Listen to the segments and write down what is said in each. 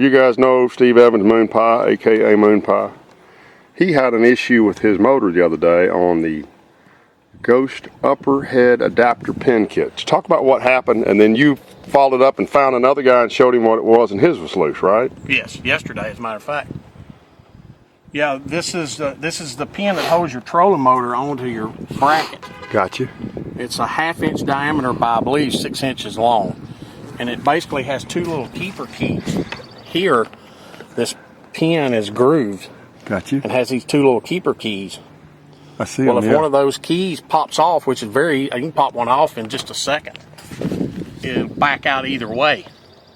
you guys know Steve Evans, MoonPie, aka MoonPie. He had an issue with his motor the other day on the Ghost upper head adapter pin kit. Talk about what happened, and then you followed up and found another guy and showed him what it was, and his was loose, right? Yes, yesterday, as a matter of fact. Yeah, this is the pin that holds your trolling motor onto your bracket. Gotcha. It's a 1/2 inch diameter by, I believe, 6 inches long, and it basically has two little keeper keys. Here, this pin is grooved. Gotcha. And has these two little keeper keys. I see. Well, if one of those keys pops off, which is you can pop one off in just a second, it'll back out either way.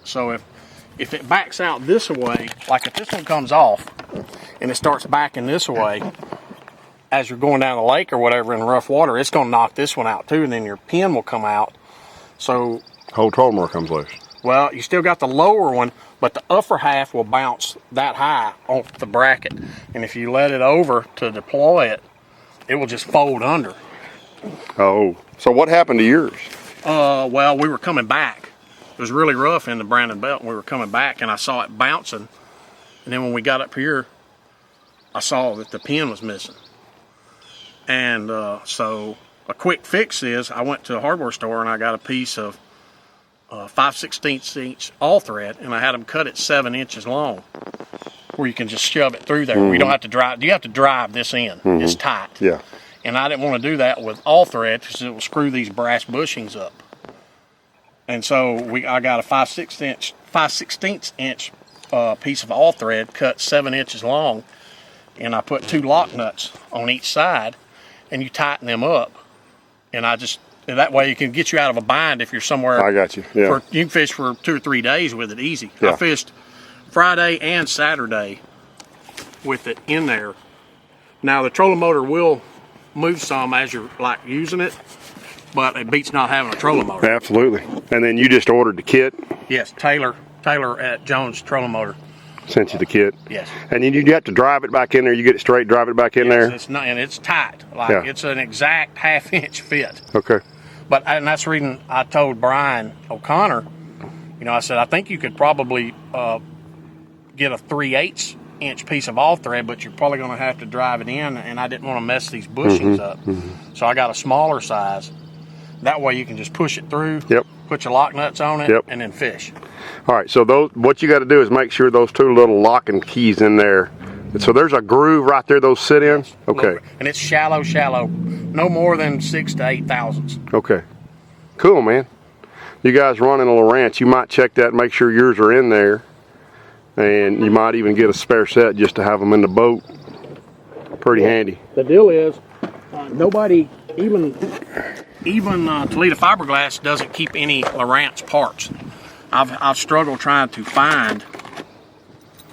So if it backs out this way, like if this one comes off and it starts backing this way, as you're going down the lake or whatever in rough water, it's going to knock this one out too, and then your pin will come out. So whole trolling motor comes loose. Well, you still got the lower one, but the upper half will bounce that high off the bracket, and if you let it over to deploy it, it will just fold under. Oh, so what happened to yours? Well, we were coming back. It was really rough in the Brandon Belt, and we were coming back, and I saw it bouncing. And then when we got up here, I saw that the pin was missing. And so a quick fix is I went to a hardware store, and I got a piece of 5/16 inch all thread, and I had them cut it 7 inches long, where you can just shove it through there. You don't have to drive. You have to drive this in. It's tight. Yeah. And I didn't want to do that with all thread because it will screw these brass bushings up. And so I got a 5/16 inch piece of all thread cut 7 inches long, and I put 2 lock nuts on each side, and you tighten them up. And that way you can get you out of a bind if you're somewhere. I got you. Yeah. You can fish for 2 or 3 days with it easy. Yeah. I fished Friday and Saturday with it in there. Now the trolling motor will move some as you're using it, but it beats not having a trolling motor. Absolutely. And then you just ordered the kit? Yes, Taylor at Jones Trolling Motor Sent you the kit? Yes. And then you have to drive it back in there. You get it straight, drive it back in there? It's not, and it's tight. Yeah. It's an exact 1/2 inch fit. Okay. And that's the reason I told Brian O'Connor, I said, I think you could probably get a 3/8 inch piece of all thread, but you're probably going to have to drive it in, and I didn't want to mess these bushings up. So I got a smaller size. That way you can just push it through, put your lock nuts on it, and then fish. All right, so what you got to do is make sure those 2 little locking keys in there. So there's a groove right there those sit in? Okay. And it's shallow, no more than 6 to 8 thousandths. Okay. Cool, man. You guys running a Lowrance, you might check that and make sure yours are in there. And you might even get a spare set just to have them in the boat. Pretty handy. The deal is, nobody, even Toledo Fiberglass doesn't keep any Lowrance parts. I've struggled trying to find.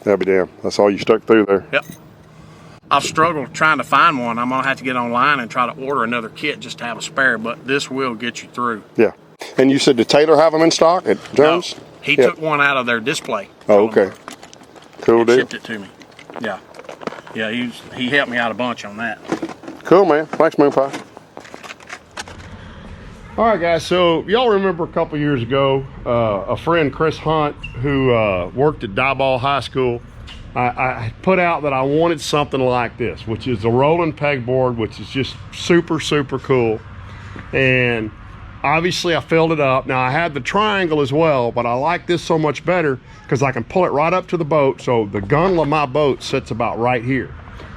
That'll be damn. That's all you stuck through there. Yep. I've struggled trying to find one. I'm gonna have to get online and try to order another kit just to have a spare, but this will get you through. Yeah. And you said did Taylor have them in stock at Jones? No, he took one out of their display. Oh, okay. Cool deal. Shipped it to me. Yeah. Yeah, he helped me out a bunch on that. Cool, man. Thanks, MoonPie. All right, guys, so y'all remember a couple years ago, a friend, Chris Hunt, who worked at Diboll High School, I put out that I wanted something like this, which is a rolling pegboard, which is just super, super cool. And obviously I filled it up. Now I had the triangle as well, but I like this so much better because I can pull it right up to the boat. So the gunnel of my boat sits about right here.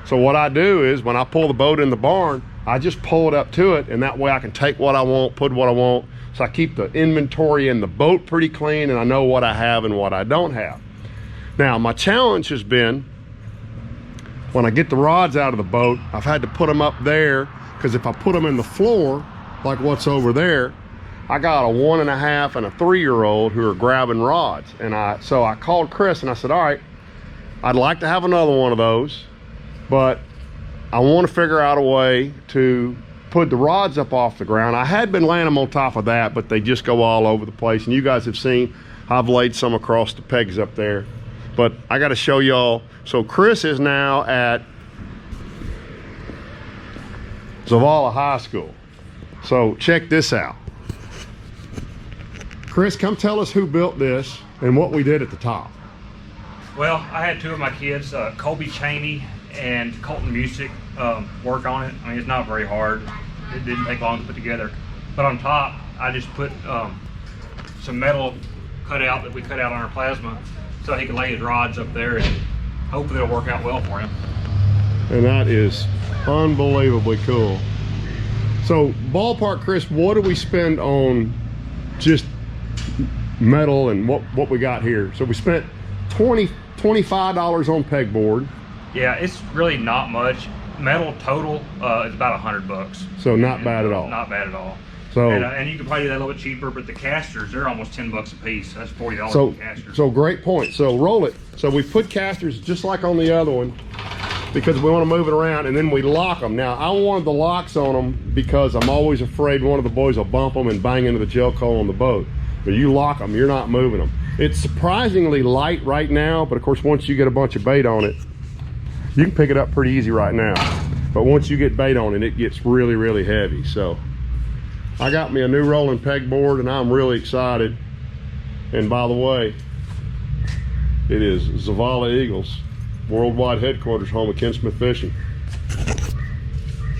So what I do is when I pull the boat in the barn, I just pull it up to it, and that way I can take what I want, put what I want. So I keep the inventory in the boat pretty clean, and I know what I have and what I don't have. Now, my challenge has been, when I get the rods out of the boat, I've had to put them up there, because if I put them in the floor, like what's over there, I got a 1.5 and a 3-year-old who are grabbing rods. And so I called Chris and I said, all right, I'd like to have another one of those, but I want to figure out a way to put the rods up off the ground. I had been laying them on top of that, but they just go all over the place. And you guys have seen, I've laid some across the pegs up there. But I got to show y'all. So Chris is now at Zavala High School. So check this out. Chris, come tell us who built this and what we did at the top. Well, I had 2 of my kids, Colby Cheney and Colton Music, work on it. I mean, it's not very hard. It didn't take long to put together. But on top, I just put some metal cut out that we cut out on our plasma so he can lay his rods up there, and hopefully it'll work out well for him. And that is unbelievably cool. So ballpark, Chris, what do we spend on just metal and what we got here? So we spent $25 on pegboard. Yeah, it's really not much. Metal total is about $100. So not bad at all. Not bad at all. So and you can probably do that a little bit cheaper, but the casters, they're almost $10 a piece. That's $40 so for casters. so great point. So roll it. So we put casters just like on the other one, because we want to move it around, and then we lock them. Now, I wanted the locks on them because I'm always afraid one of the boys will bump them and bang into the gel coal on the boat. But you lock them, you're not moving them. It's surprisingly light right now, but of course, once you get a bunch of bait on it, you can pick it up pretty easy right now. But once you get bait on it, it gets really, really heavy. So I got me a new rolling pegboard, and I'm really excited. And by the way, it is Zavala Eagles worldwide headquarters, home of Ken Smith Fishing.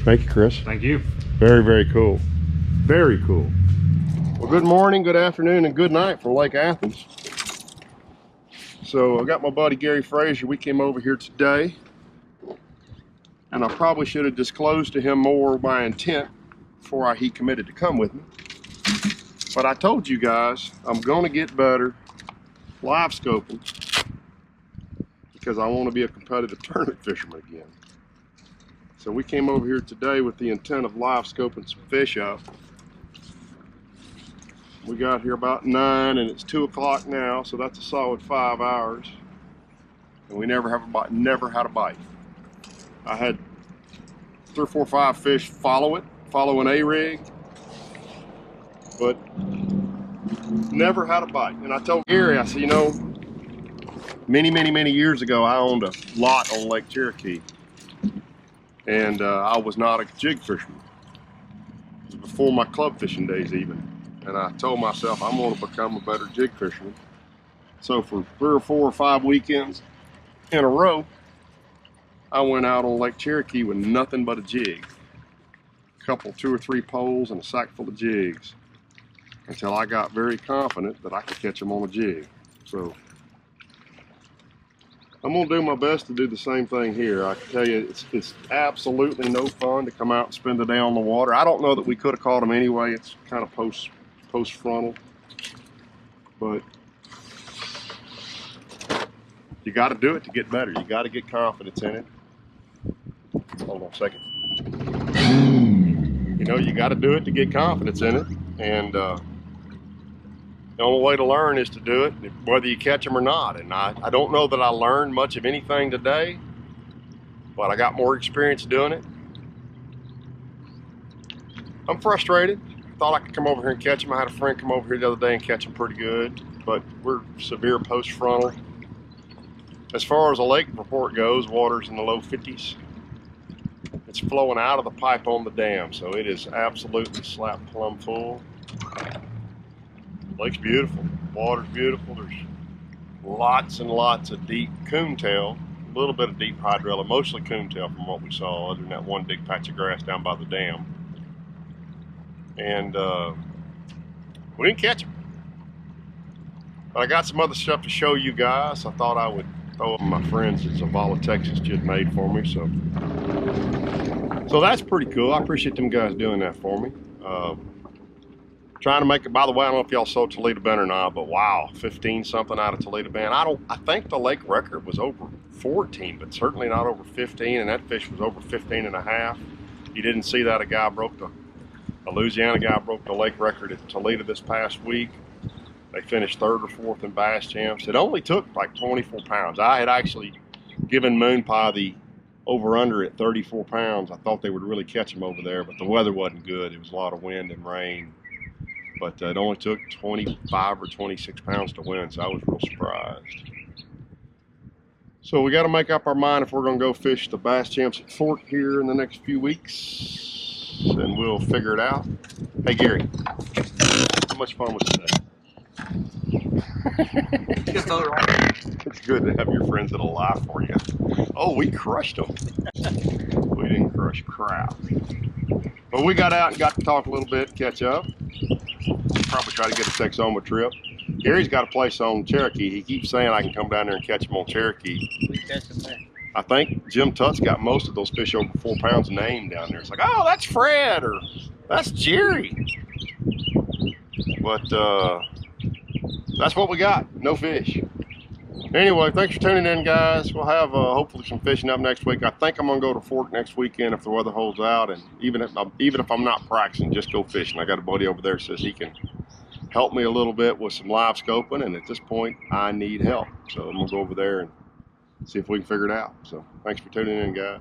Thank you, Chris. Thank you. Very, very cool. Very cool. Well, good morning, good afternoon, and good night for Lake Athens. So I got my buddy Gary Frazier. We came over here today, and I probably should have disclosed to him more my intent before he committed to come with me. But I told you guys I'm going to get better live scoping, because I want to be a competitive tournament fisherman again. So we came over here today with the intent of live scoping some fish up. We got here about 9 and it's 2 o'clock now, so that's a solid 5 hours. And we never had a bite. I had 3 or 4 or 5 fish follow an A-rig, but never had a bite. And I told Gary, I said, you know, many years ago, I owned a lot on Lake Cherokee, and I was not a jig fisherman. It was before my club fishing days even. And I told myself I'm going to become a better jig fisherman. So for 3 or 4 or 5 weekends in a row, I went out on Lake Cherokee with nothing but a jig. A couple, 2 or 3 poles and a sack full of jigs, until I got very confident that I could catch them on a jig. So I'm going to do my best to do the same thing here. I can tell you, it's absolutely no fun to come out and spend the day on the water. I don't know that we could have caught them anyway. It's kind of post frontal, but you got to do it to get better. You got to get confidence in it. Hold on a second. You know, you got to do it to get confidence in it, and the only way to learn is to do it, whether you catch them or not. And I don't know that I learned much of anything today, but I got more experience doing it. I'm frustrated. I thought I could come over here and catch them. I had a friend come over here the other day and catch them pretty good, but we're severe post frontal. As far as the lake report goes, water's in the low 50s. It's flowing out of the pipe on the dam, so it is absolutely slap plumb full. Lake's beautiful, water's beautiful. There's lots and lots of deep coontail, a little bit of deep hydrilla, mostly coontail from what we saw, other than that one big patch of grass down by the dam. And we didn't catch them. But I got some other stuff to show you guys. I thought I would throw up my friends at Zavala, Texas just made for me. So that's pretty cool. I appreciate them guys doing that for me. Trying to make it, by the way, I don't know if y'all saw Toledo Bend or not, but wow, 15 something out of Toledo Bend. I think the lake record was over 14, but certainly not over 15, and that fish was over 15 and a half. You didn't see that. A Louisiana guy broke the lake record at Toledo this past week. They finished 3rd or 4th in bass champs. It only took like 24 pounds. I had actually given MoonPie the over-under at 34 pounds. I thought they would really catch them over there, but the weather wasn't good. It was a lot of wind and rain. But it only took 25 or 26 pounds to win, so I was real surprised. So we got to make up our mind if we're going to go fish the bass champs at Fort here in the next few weeks, and we'll figure it out. Hey Gary, how much fun was today? Just throw it right. It's good to have your friends that'll lie for you. Oh, we crushed them. We didn't crush crap. But we got out and got to talk a little bit, catch up. Probably try to get a Texoma trip. Gary's got a place on Cherokee. He keeps saying I can come down there and catch him on Cherokee. We catch them there. I think Jim Tutt's got most of those fish over 4 pounds named down there. It's like, oh, that's Fred or that's Jerry. But that's what we got. No fish. Anyway, thanks for tuning in, guys. We'll have hopefully some fishing up next week. I think I'm gonna go to Fork next weekend if the weather holds out, and even if I'm not practicing, just go fishing. I got a buddy over there that says he can help me a little bit with some live scoping, and at this point, I need help. So I'm gonna go over there and see if we can figure it out. So thanks for tuning in, guys.